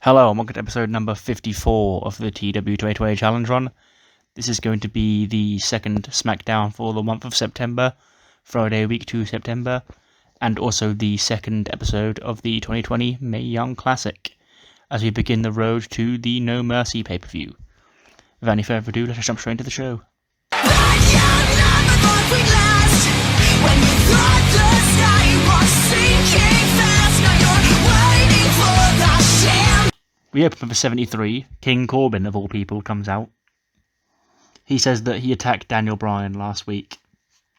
Hello and welcome to episode number 54 of the TEW Challenge Run. This is going to be the second SmackDown for the month of September, Friday week 2 September, and also the second episode of the 2020 Mae Young Classic, as we begin the road to the No Mercy pay-per-view. Without any further ado, let's jump straight into the show. We open with 73. King Corbin, of all people, comes out. He says that he attacked Daniel Bryan last week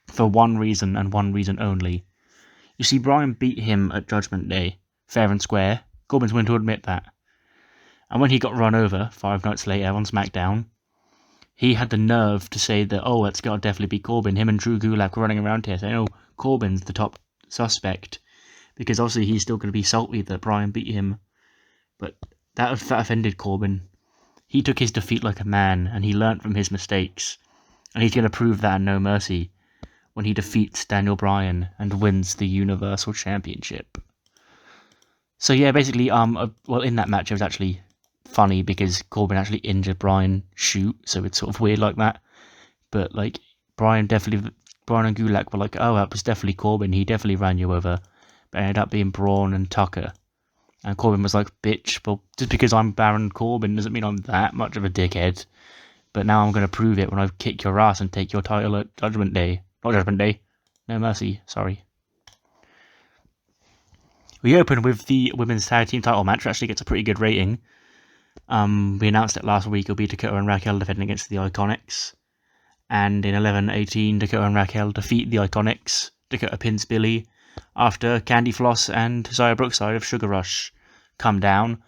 for one reason and one reason only. You see, Bryan beat him at Judgment Day, fair and square. Corbin's willing to admit that. And when he got run over 5 nights later on SmackDown, he had the nerve to say that, oh, it's got to definitely be Corbin. Him and Drew Gulak were running around here saying, oh, Corbin's the top suspect. Because obviously he's still going to be salty that Bryan beat him. But that offended Corbin. He took his defeat like a man, and he learnt from his mistakes. And he's going to prove that in No Mercy when he defeats Daniel Bryan and wins the Universal Championship. So yeah, basically, well, in that match it was actually funny because Corbin actually injured Bryan, so it's sort of weird like that. But like, Bryan and Gulak were like, oh, that was definitely Corbin, he definitely ran you over. But it ended up being Braun and Tucker. And Corbin was like, bitch, well, just because I'm Baron Corbin doesn't mean I'm that much of a dickhead. But now I'm going to prove it when I kick your ass and take your title at Judgment Day. Not Judgment Day. No Mercy, sorry. We open with the women's tag team title match, which actually gets a pretty good rating. We announced it last week. It'll be Dakota and Raquel defending against the Iconics. And in 11-18, Dakota and Raquel defeat the Iconics. Dakota pins Billy after Candy Floss and Xia Brookside of Sugar Rush come down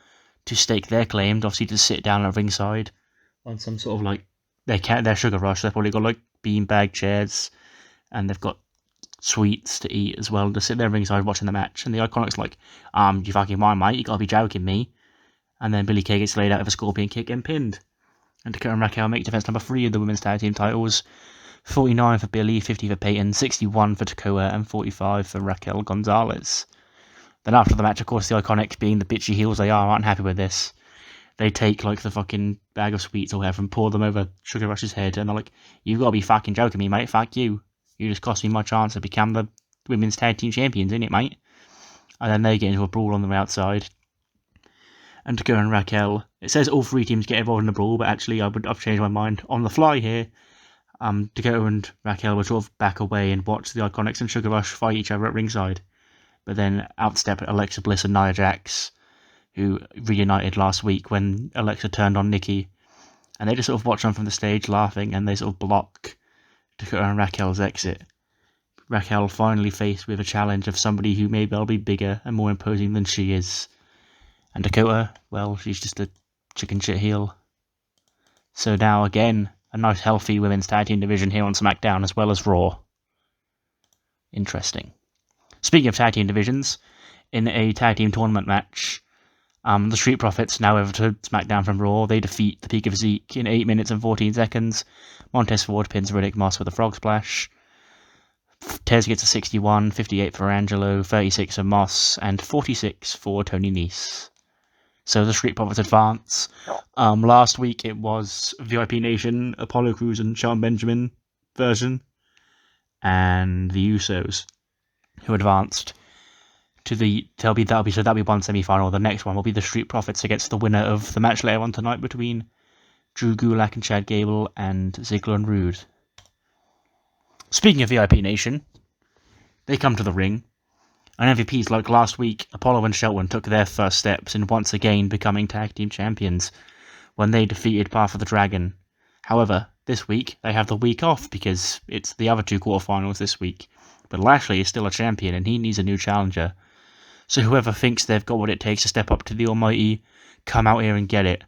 to stake their claim, obviously to sit down at ringside on some sort of like their Sugar Rush. They've probably got like beanbag chairs and they've got sweets to eat as well to sit there ringside watching the match. And the Iconics like, you fucking mind, mate? You gotta be joking me. And then Billy Kay gets laid out with a scorpion kick and pinned. And Dakota and Raquel make defense number 3 of the women's tag team titles. 49 for Billy, 50 for Peyton, 61 for Dakota, and 45 for Raquel Gonzalez. Then after the match, of course, the Iconics, being the bitchy heels they are, aren't happy with this. They take like the fucking bag of sweets or whatever and pour them over Sugar Rush's head, and they're like, you gotta be fucking joking me, mate, fuck you. You just cost me my chance to become the women's tag team champions, innit, mate? And then they get into a brawl on the outside. And Dakota and Raquel, it says all 3 teams get involved in the brawl, but actually I've changed my mind on the fly here. Dakota and Raquel would sort of back away and watch the Iconics and Sugar Rush fight each other at ringside. But then out step Alexa Bliss and Nia Jax, who reunited last week when Alexa turned on Nikki. And they just sort of watch them from the stage laughing, and they sort of block Dakota and Raquel's exit. Raquel finally faced with a challenge of somebody who may well be bigger and more imposing than she is. And Dakota, well, she's just a chicken shit heel. So now again, a nice healthy women's tag team division here on SmackDown as well as Raw. Interesting. Speaking of tag team divisions, in a tag team tournament match, the Street Profits, now over to SmackDown from Raw, they defeat the Peak of Zeke in 8 minutes and 14 seconds. Montez Ford pins Riddick Moss with a frog splash. Tez gets a 61, 58 for Angelo, 36 for Moss, and 46 for Tony Nese. So the Street Profits advance. Last week it was VIP Nation, Apollo Crews and Shelton Benjamin version, and the Usos who advanced to that'll be one semi-final. The next one will be the Street Profits against the winner of the match later on tonight between Drew Gulak and Chad Gable and Ziggler and Roode. Speaking of VIP Nation, they come to the ring. And MVPs like last week, Apollo and Shelton took their first steps in once again becoming tag team champions when they defeated Path of the Dragon. However, this week they have the week off because it's the other 2 quarterfinals this week. But Lashley is still a champion and he needs a new challenger. So whoever thinks they've got what it takes to step up to the almighty, come out here and get it.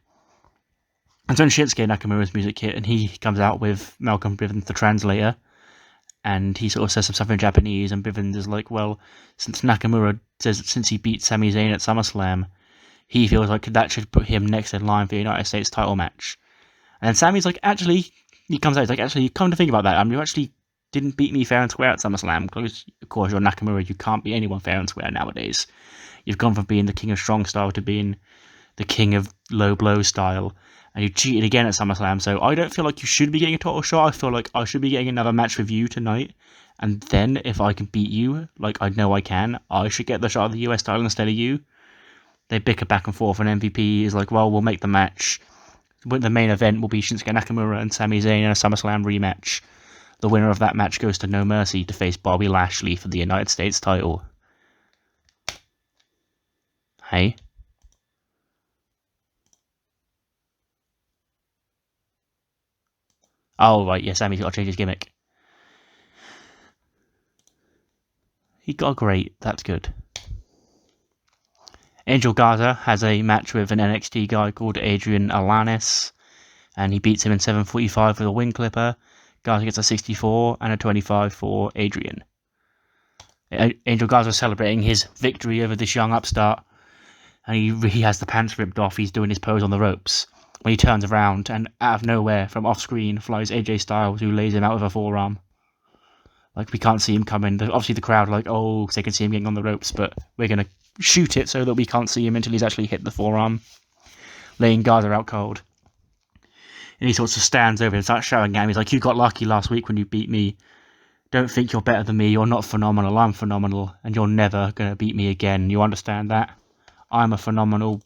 And then Shinsuke Nakamura's music hit and he comes out with Malcolm Bivens, the translator. And he sort of says some stuff in Japanese, and Bivens is like, well, since Nakamura says that since he beat Sami Zayn at SummerSlam, he feels like that should put him next in line for the United States title match. And then Sami's like, actually, he comes out, he's like, actually, come to think about that, you actually didn't beat me fair and square at SummerSlam, because, of course, you're Nakamura, you can't beat anyone fair and square nowadays. You've gone from being the king of strong style to being the king of low blow style, and you cheated again at SummerSlam, so I don't feel like you should be getting a title shot. I feel like I should be getting another match with you tonight, and then if I can beat you, like I know I can, I should get the shot of the US title instead of you. They bicker back and forth, and MVP is like, well, we'll make the match. The main event will be Shinsuke Nakamura and Sami Zayn in a SummerSlam rematch. The winner of that match goes to No Mercy to face Bobby Lashley for the United States title. Hey? Oh, right, yeah, Sami's got to change his gimmick. He got great, that's good. Angel Garza has a match with an NXT guy called Adrian Alanis, and he beats him in 7:45 with a wing clipper. Garza gets a 64 and a 25 for Adrian. Angel Garza celebrating his victory over this young upstart, and he has the pants ripped off. He's doing his pose on the ropes when he turns around, and out of nowhere, from off screen, flies AJ Styles, who lays him out with a forearm. Like, we can't see him coming. Obviously, the crowd are like, oh, because they can see him getting on the ropes, but we're going to shoot it so that we can't see him until he's actually hit the forearm, laying Garza out cold. And he sort of stands over and starts shouting at him. He's like, you got lucky last week when you beat me. Don't think you're better than me. You're not phenomenal. I'm phenomenal, and you're never going to beat me again. You understand that? I'm a phenomenal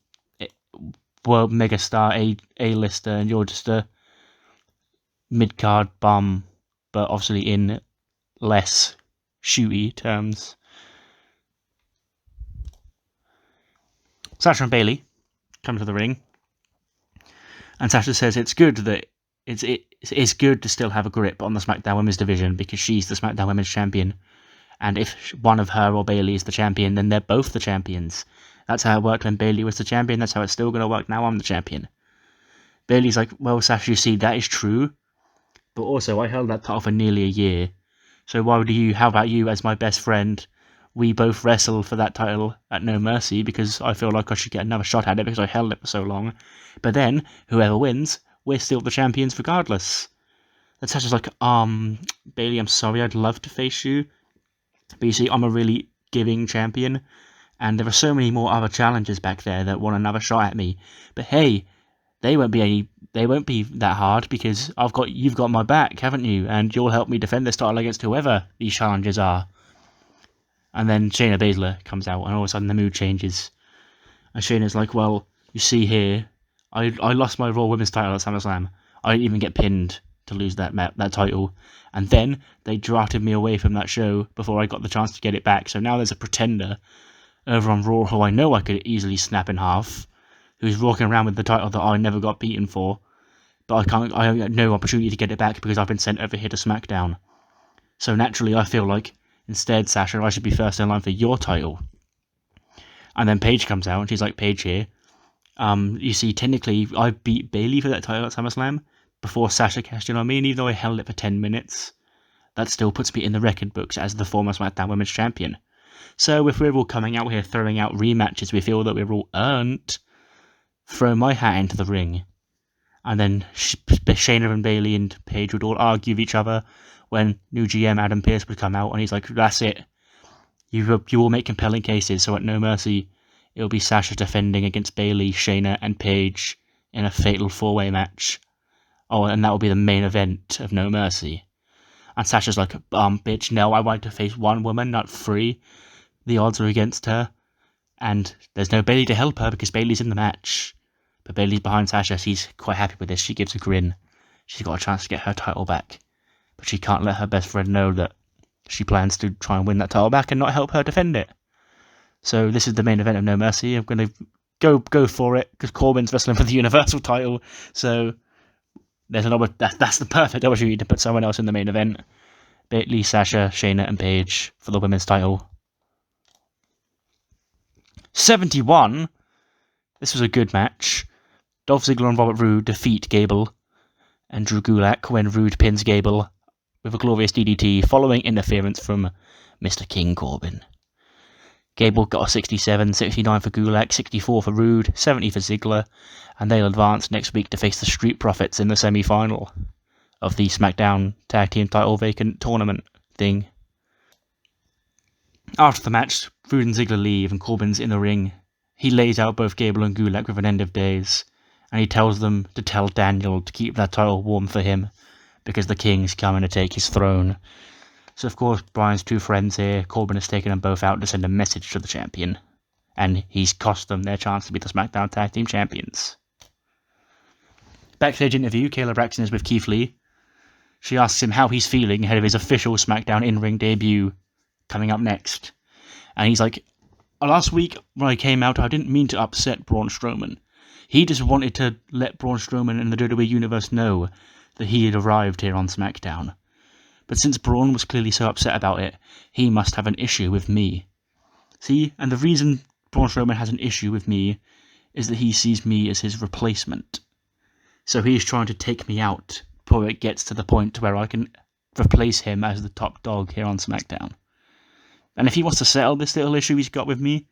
world megastar, A-lister, and you're just a mid-card bum, but obviously in less shooty terms. Sasha and Bayley come to the ring, and Sasha says it's good that it's good to still have a grip on the SmackDown Women's division because she's the SmackDown Women's Champion, and if one of her or Bayley is the champion, then they're both the champions. That's how it worked when Bayley was the champion. That's how it's still going to work now I'm the champion. Bayley's like, well, Sasha, you see, that is true, but also I held that title for nearly a year. So how about you as my best friend? We both wrestle for that title at No Mercy because I feel like I should get another shot at it because I held it for so long. But then, whoever wins, we're still the champions regardless. And Sasha's like, Bayley, I'm sorry, I'd love to face you. But you see, I'm a really giving champion, and there are so many more other challengers back there that want another shot at me. But hey, they won't be that hard because you've got my back, haven't you? And you'll help me defend this title against whoever these challengers are. And then Shayna Baszler comes out, and all of a sudden the mood changes. And Shayna's like, well, you see here, I lost my Raw Women's title at SummerSlam. I didn't even get pinned to lose that title. And then they drafted me away from that show before I got the chance to get it back. So now there's a pretender over on Raw who I know I could easily snap in half, who's walking around with the title that I never got beaten for. But I have no opportunity to get it back because I've been sent over here to SmackDown. So naturally I feel like, instead, Sasha, I should be first in line for your title. And then Paige comes out, and she's like, Paige here. You see, technically, I beat Bayley for that title at SummerSlam before Sasha cashed in on me, and even though I held it for 10 minutes, that still puts me in the record books as the former SmackDown Women's Champion. So if we're all coming out here throwing out rematches we feel that we're all earned, throw my hat into the ring. And then Shayna and Bayley and Paige would all argue with each other when new GM Adam Pearce would come out, and he's like, that's it. You will make compelling cases, so at No Mercy, it'll be Sasha defending against Bayley, Shayna, and Paige in a fatal four-way match. Oh, and that will be the main event of No Mercy. And Sasha's like, bitch, no, I want to face one woman, not three. The odds are against her. And there's no Bayley to help her because Bayley's in the match. But Bayley's behind Sasha, she's quite happy with this. She gives a grin. She's got a chance to get her title back. But she can't let her best friend know that she plans to try and win that title back and not help her defend it. So this is the main event of No Mercy. I'm going to go for it because Corbin's wrestling for the Universal title. So there's that's the perfect opportunity to put someone else in the main event. Bayley, Sasha, Shayna, and Paige for the women's title. 71. This was a good match. Dolph Ziggler and Robert Roode defeat Gable and Drew Gulak when Roode pins Gable with a glorious DDT following interference from Mr. King Corbin. Gable got a 67, 69 for Gulak, 64 for Roode, 70 for Ziggler, and they'll advance next week to face the Street Profits in the semi-final of the SmackDown Tag Team Title Vacant Tournament thing. After the match, Roode and Ziggler leave and Corbin's in the ring he lays out both Gable and Gulak with an end of days, and he tells them to tell Daniel to keep that title warm for him, because the king's coming to take his throne. So of course, Bryan's two friends here, Corbin has taken them both out to send a message to the champion, and he's cost them their chance to be the SmackDown Tag Team Champions. Backstage interview, Kayla Braxton is with Keith Lee. She asks him how he's feeling ahead of his official SmackDown in-ring debut coming up next. And he's like, last week when I came out, I didn't mean to upset Braun Strowman. He just wanted to let Braun Strowman and the WWE Universe know that he had arrived here on SmackDown. But since Braun was clearly so upset about it, he must have an issue with me. See, and the reason Braun Strowman has an issue with me is that he sees me as his replacement. So he's trying to take me out before it gets to the point where I can replace him as the top dog here on SmackDown. And if he wants to settle this little issue he's got with me,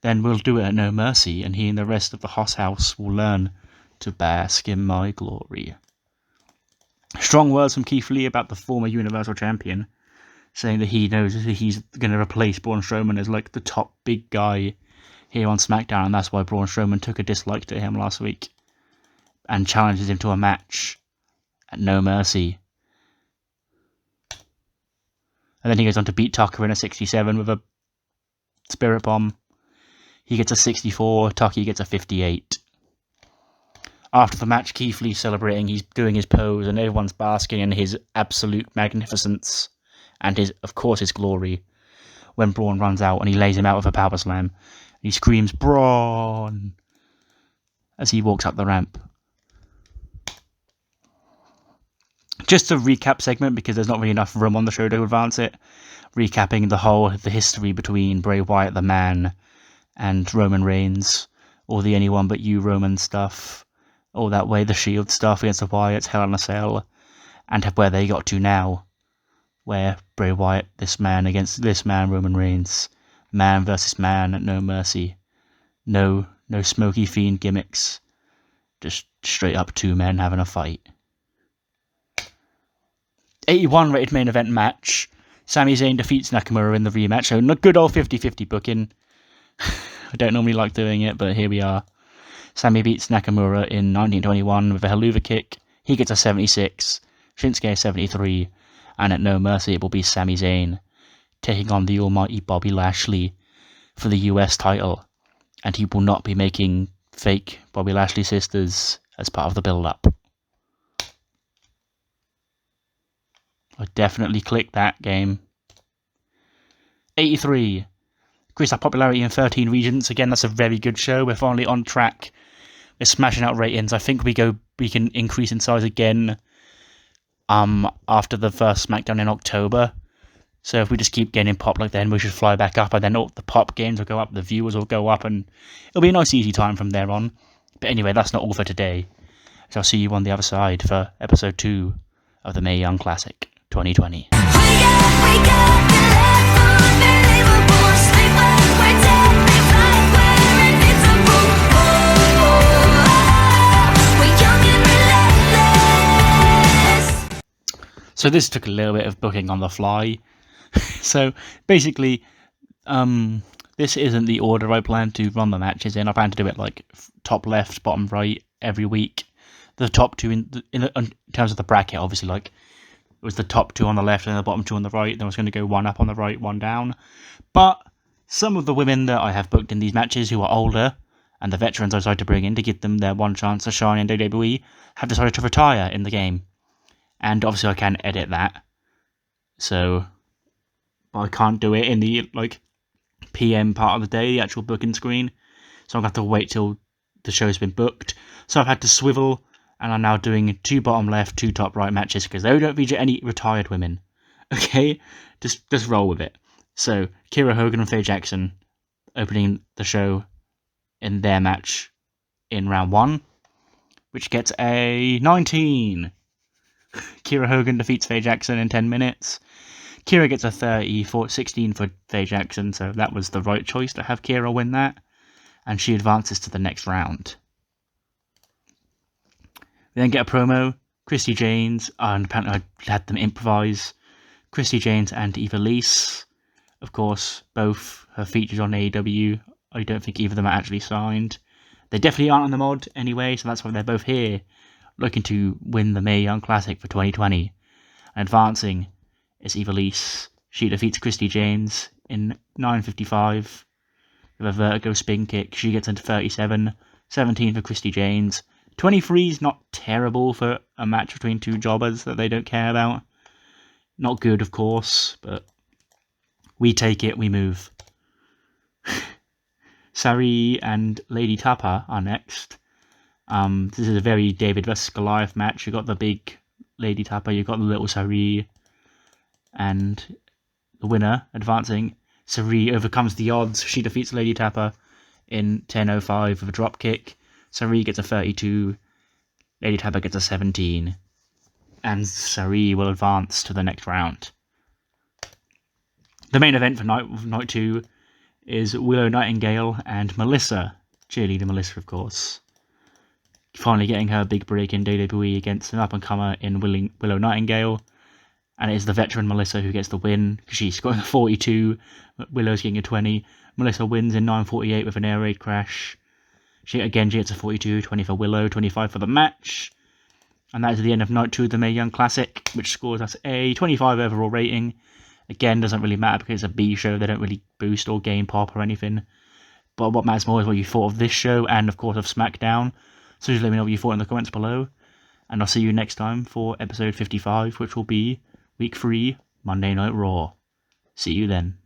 then we'll do it at No Mercy, and he and the rest of the Hoss House will learn to bask in my glory. Strong words from Keith Lee about the former Universal Champion, saying that he knows that he's going to replace Braun Strowman as like the top big guy here on SmackDown, and that's why Braun Strowman took a dislike to him last week and challenges him to a match at No Mercy. And then he goes on to beat Tucker in a 67 with a Spirit Bomb. He gets a 64, Tucker gets a 58. After the match, Keith Lee's celebrating, he's doing his pose, and everyone's basking in his absolute magnificence and of course his glory, when Braun runs out and he lays him out with a power slam. He screams, "Braun!" as he walks up the ramp. Just a recap segment, because there's not really enough room on the show to advance it. Recapping the history between Bray Wyatt the Man and Roman Reigns, all the Anyone But You Roman stuff, all that way the Shield stuff against the Wyatts, Hell in a Cell, and where they got to now, where Bray Wyatt, this man against this man, Roman Reigns, man versus man at No Mercy. No Smoky Fiend gimmicks, just straight up two men having a fight. 81 rated main event match. Sami Zayn defeats Nakamura in the rematch, so a good old 50-50 booking. I don't normally like doing it, but here we are. Sami beats Nakamura in 1921 with a Helluva Kick. He gets a 76, Shinsuke a 73, and at No Mercy it will be Sami Zayn taking on the almighty Bobby Lashley for the US title, and he will not be making fake Bobby Lashley sisters as part of the build-up. I definitely clicked that game. 83. Increased our popularity in 13 regions. Again, that's a very good show. We're finally on track. We're smashing out ratings. I think we can increase in size again after the first SmackDown in October. So if we just keep getting pop like then, we should fly back up, and then all the pop games will go up, the viewers will go up, and it'll be a nice easy time from there on. But anyway, that's not all for today. So I'll see you on the other side for episode 2 of the Mae Young Classic 2020. So this took a little bit of booking on the fly. So basically, this isn't the order I plan to run the matches in. I plan to do it like top left, bottom right every week. The top two in terms of the bracket, obviously, like it was the top 2 on the left and the bottom 2 on the right. Then I was going to go one up on the right, one down. But some of the women that I have booked in these matches who are older, and the veterans I decided to bring in to give them their one chance to shine in WWE, have decided to retire in the game. And obviously I can edit that. So, but I can't do it in the PM part of the day, the actual booking screen. So I'm going to have to wait till the show's been booked. So I've had to swivel, and I'm now doing 2 bottom left, 2 top right matches, because they don't feature any retired women. Okay? Just roll with it. So, Kira Hogan and Faye Jackson opening the show in their match in round 1, which gets a 19. Kira Hogan defeats Faye Jackson in 10 minutes. Kira gets a 16 for Faye Jackson, so that was the right choice to have Kira win that. And she advances to the next round. We then get a promo. Christy James, and apparently I had them improvise. Christy James and Eva Lise. Of course, both her features on AEW I don't think either of them are actually signed. They definitely aren't on the mod anyway, so that's why they're both here, looking to win the Mae Young Classic for 2020. And advancing is Ivelisse. She defeats Christy James in 9:55 with a vertigo spin kick. She gets into 37, 17 for Christy James. 23 is not terrible for a match between two jobbers that they don't care about. Not good, of course, but we take it, we move. Sari and Lady Tapa are next. This is a very David vs Goliath match. You got the big Lady Tapa, you got the little Sari, and the winner advancing. Sari overcomes the odds. She defeats Lady Tapa in 10:05 with a drop kick. Sari gets a 32. Lady Tapa gets a 17. And Sari will advance to the next round. The main event for night 2 is Willow Nightingale and Melissa. Cheerleader Melissa, of course. Finally getting her big break in WWE against an up-and-comer in Willow Nightingale. And it is the veteran Melissa who gets the win, because she's got a 42, Willow's getting a 20. Melissa wins in 9:48 with an air raid crash. She gets a 42, 20 for Willow, 25 for the match. And that is the end of Night 2 of the Mae Young Classic, which scores us a 25 overall rating. Again, doesn't really matter because it's a B show, they don't really boost or gain pop or anything. But what matters more is what you thought of this show, and of course of SmackDown. So just let me know what you thought in the comments below. And I'll see you next time for episode 55, which will be Week 3, Monday Night Raw. See you then.